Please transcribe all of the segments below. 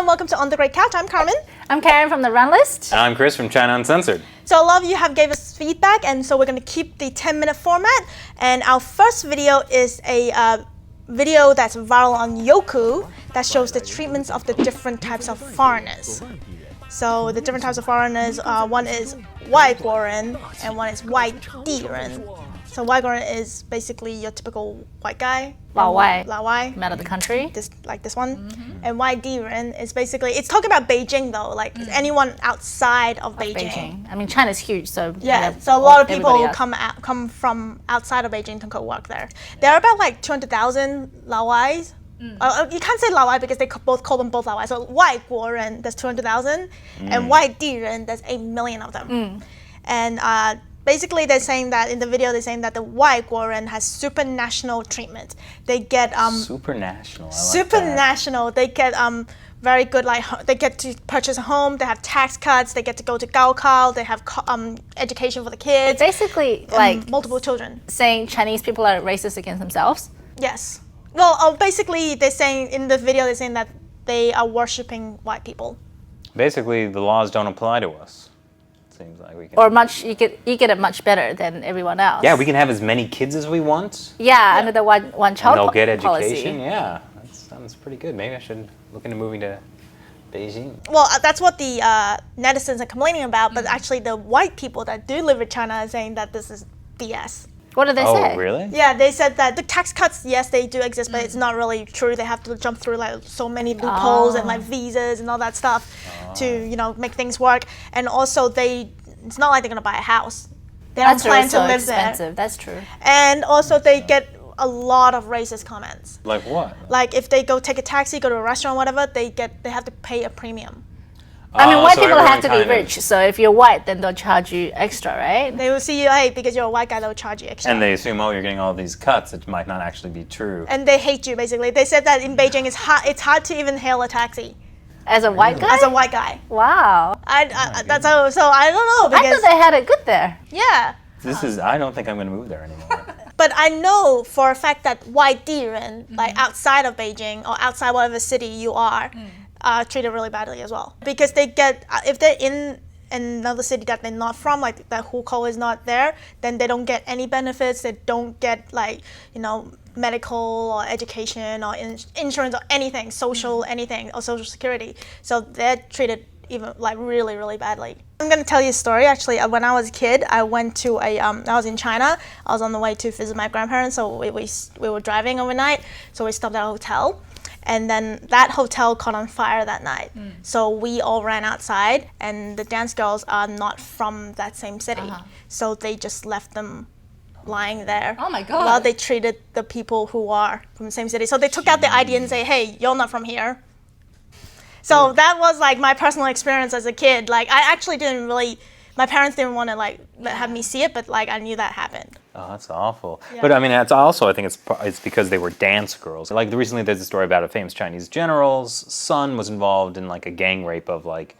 and welcome to On the Great Couch. I'm Carmen. I'm Karen from the Run List. And I'm Chris from China Uncensored. So a lot of you have gave us feedback, and so we're going to keep the 10-minute format. And our first video is a video that's viral on Youku that shows the treatments of the different types of foreigners. So the different types of foreigners, one is 外国人 and one is 外地人. So 外国人 is basically your typical white guy. 老外. 老外. From out of the country. Like this one. And 外地人 is basically, it's talking about Beijing though, like anyone outside of Beijing. I mean, China's huge, so yeah. So a lot of people come from outside of Beijing to go work there. There are about like 200,000 Laowais. You can't say Laowai because they both call them both Laowai. So 外国人, there's 200,000, and 外地人, there's 8 million of them. And basically, they're saying that in the video, they're saying that the 外国人 has supranational treatment. They get supranational. Supranational. They get very good, like they get to purchase a home. They have tax cuts. They get to go to Gaokao. They have education for the kids. Basically, like multiple children. Saying Chinese people are racist against themselves. Yes. Well, basically, they're saying in the video, they're saying that they are worshiping white people. Basically, the laws don't apply to us. Seems like we can. Or you get it much better than everyone else. Yeah, we can have as many kids as we want. Yeah, under the one child and they'll get policy. education. Yeah, that sounds pretty good. Maybe I should look into moving to Beijing. Well, that's what the netizens are complaining about, but actually the white people that do live in China are saying that this is BS. What did they say? Oh, really? Yeah, they said that the tax cuts, yes, they do exist, but it's not really true. They have to jump through like so many loopholes and like visas and all that stuff to, make things work. And also it's not like they're gonna buy a house. They don't plan to live expensive. That's true. And also they get a lot of racist comments. Like what? Like if they go take a taxi, go to a restaurant, whatever, they have to pay a premium. I mean, white people have to be rich, so if you're white, then they'll charge you extra, right? They will see you, hey, because you're a white guy, they'll charge you extra. And they assume, you're getting all these cuts. It might not actually be true. And they hate you, basically. They said that in Beijing, it's hard to even hail a taxi. As a white guy? As a white guy. Wow. That's how. So I don't know. I thought they had it good there. Yeah. I don't think I'm going to move there anymore. But I know for a fact that 外地人, like outside of Beijing or outside whatever city you are, treated really badly as well. Because they get, if they're in another city that they're not from, like the hukou is not there, then they don't get any benefits. They don't get medical or education or insurance or anything, social anything, or social security. So they're treated even like really, really badly. I'm gonna tell you a story. Actually, when I was a kid, I went to I was in China. I was on the way to visit my grandparents, so we were driving overnight. So we stopped at a hotel. And then that hotel caught on fire that night. So we all ran outside, and the dance girls are not from that same city. So they just left them lying there. Oh my God. While they treated the people who are from the same city. So they took out the ID and say, hey, you're not from here. So that was like my personal experience as a kid. Like I actually didn't really, my parents didn't want to have me see it, but I knew that happened. Oh, that's awful. Yeah. But I mean, that's also, I think it's because they were dance girls. Like recently there's a story about a famous Chinese general's son was involved in like a gang rape of like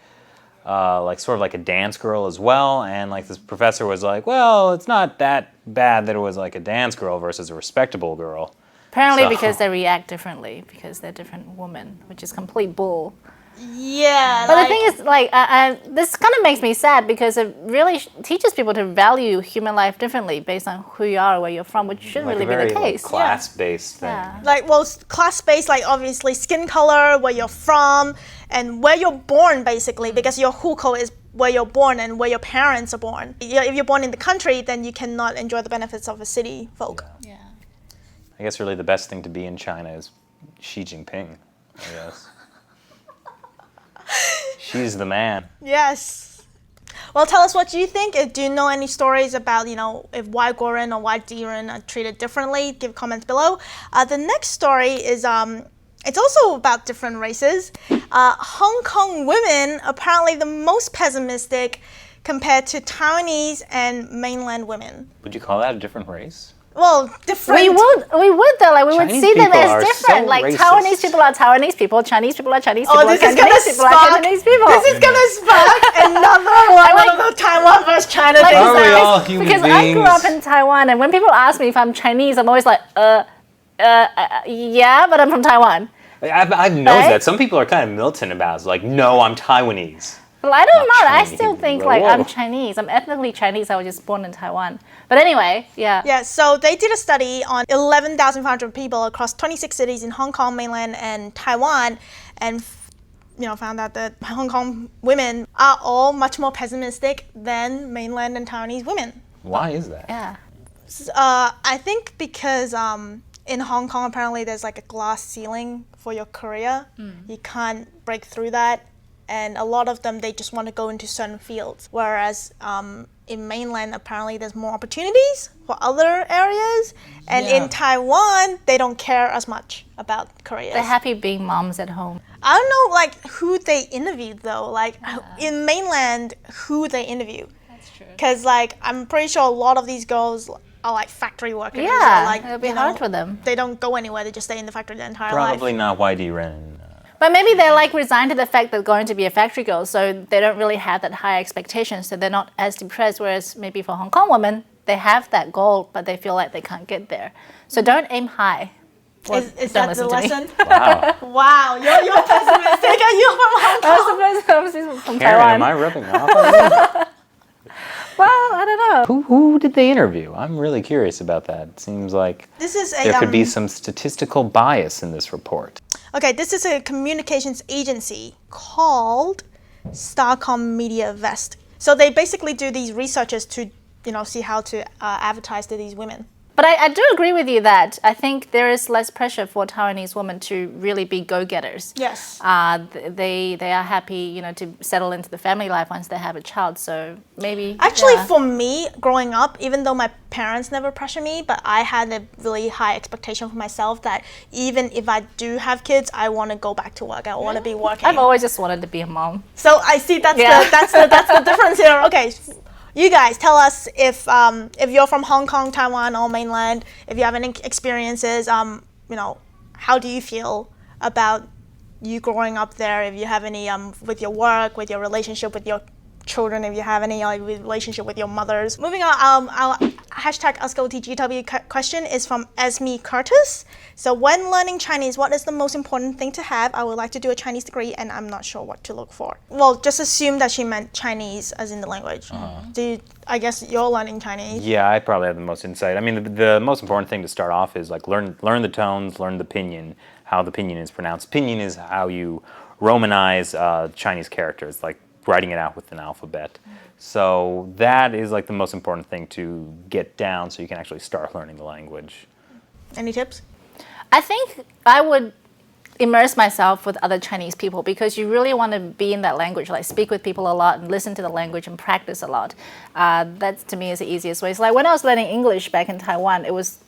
sort of like a dance girl as well. And like this professor was like, well, it's not that bad that it was like a dance girl versus a respectable girl. Apparently because they react differently, because they're different women, which is complete bull. Yeah. But the thing is, this kind of makes me sad because it really teaches people to value human life differently based on who you are or where you're from, which shouldn't really be the case. Class-based thing. Yeah. Class-based, obviously skin color, where you're from, and where you're born, basically, because your hukou is where you're born and where your parents are born. If you're born in the country, then you cannot enjoy the benefits of a city folk. Yeah. I guess really the best thing to be in China is Xi Jinping, I guess. She's the man. Yes. Well, tell us what you think. Do you know any stories about, if 外国人 or 外地人 are treated differently? Give comments below. The next story is, it's also about different races. Hong Kong women apparently the most pessimistic compared to Taiwanese and mainland women. Would you call that a different race? Well, different. We would though. Like we would Chinese see them people as are different. so like racist. Taiwanese people are Taiwanese people, Chinese people are Chinese people, this is Cantonese gonna people are spark. Cantonese people. This is gonna spark another one of the Taiwan versus China things. Are we all human because beings? I grew up in Taiwan, and when people ask me if I'm Chinese, I'm always like, yeah, but I'm from Taiwan. I've noticed that some people are kind of militant about it. Like, no, I'm Taiwanese. Well, I don't know. I Chinese. still think Whoa. like I'm Chinese. I'm ethnically Chinese. I was just born in Taiwan. But anyway, yeah. Yeah, so they did a study on 11,500 people across 26 cities in Hong Kong, mainland, and Taiwan, and found out that Hong Kong women are all much more pessimistic than mainland and Taiwanese women. Why is that? Yeah. I think because in Hong Kong apparently there's like a glass ceiling for your career. You can't break through that. And a lot of them, they just want to go into certain fields. Whereas in mainland, apparently there's more opportunities for other areas. And in Taiwan, they don't care as much about careers. They're happy being moms at home. I don't know like who they interviewed though. Like in mainland, who they interview. That's true. Because like I'm pretty sure a lot of these girls are like factory workers. Yeah, or, like, it'll be hard for them. They don't go anywhere. They just stay in the factory their entire Probably life. not YD Ren. But maybe they're like resigned to the fact that they're going to be a factory girl, so they don't really have that high expectation, so they're not as depressed. Whereas maybe for Hong Kong women, they have that goal, but they feel like they can't get there. So don't aim high. Is that the lesson? Wow. Wow, you're pessimistic. Are you from Hong Kong? I was supposed to from Karen, Taiwan. am I rubbing off on you? Well, I don't know. Who did they interview? I'm really curious about that. It seems like This is a there could be some statistical bias in this report. Okay, this is a communications agency called Starcom Media Vest. So they basically do these researches to, see how to advertise to these women. But I do agree with you that I think there is less pressure for Taiwanese women to really be go-getters. Yes. They are happy, to settle into the family life once they have a child. So maybe. Actually, yeah. for me, growing up, even though my parents never pressure me, but I had a really high expectation for myself that even if I do have kids, I want to go back to work. I want to be working. I've always just wanted to be a mom. So I see that's the difference here. Okay. You guys tell us if you're from Hong Kong, Taiwan, or mainland, if you have any experiences, how do you feel about you growing up there? If you have any with your work, with your relationship with your children, if you have any relationship with your mothers. Moving on, our hashtag AskOTGW question is from Esme Curtis. So when learning Chinese, what is the most important thing to have? I would like to do a Chinese degree and I'm not sure what to look for. Well, just assume that she meant Chinese as in the language. I guess you're learning Chinese. Yeah, I probably have the most insight. I mean, the most important thing to start off is like learn the tones, learn the pinyin, how the pinyin is pronounced. Pinyin is how you Romanize Chinese characters, like writing it out with an alphabet. So that is like the most important thing to get down so you can actually start learning the language. Any tips? I think I would immerse myself with other Chinese people because you really want to be in that language, like speak with people a lot and listen to the language and practice a lot. That to me is the easiest way. So like when I was learning English back in Taiwan, it was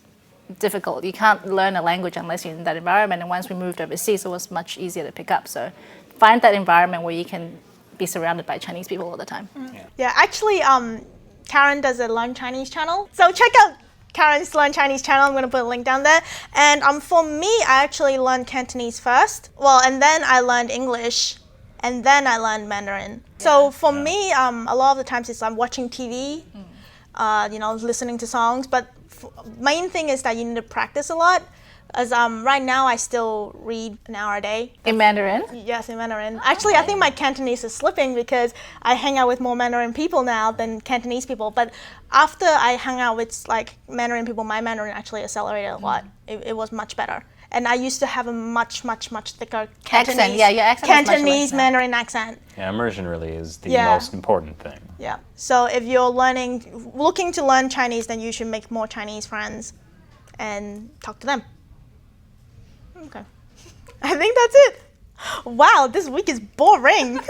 difficult. You can't learn a language unless you're in that environment. And once we moved overseas, it was much easier to pick up. So find that environment where you can be surrounded by Chinese people all the time. Yeah, actually, Karen does a Learn Chinese channel. So check out Karen's Learn Chinese channel. I'm going to put a link down there. And for me, I actually learned Cantonese first. Well, and then I learned English, and then I learned Mandarin. So for me, a lot of the times it's I'm watching TV, listening to songs. But main thing is that you need to practice a lot. As right now, I still read an hour a day. In Mandarin? Yes, in Mandarin. Actually, I think my Cantonese is slipping because I hang out with more Mandarin people now than Cantonese people. But after I hung out with like Mandarin people, my Mandarin actually accelerated a lot. It was much better. And I used to have a much, much, much thicker Cantonese, Accent. Yeah, your accent is much Cantonese less now. Mandarin accent. Yeah, immersion really is the Yeah. most important thing. Yeah. So if you're looking to learn Chinese, then you should make more Chinese friends and talk to them. Okay. I think that's it. Wow, this week is boring.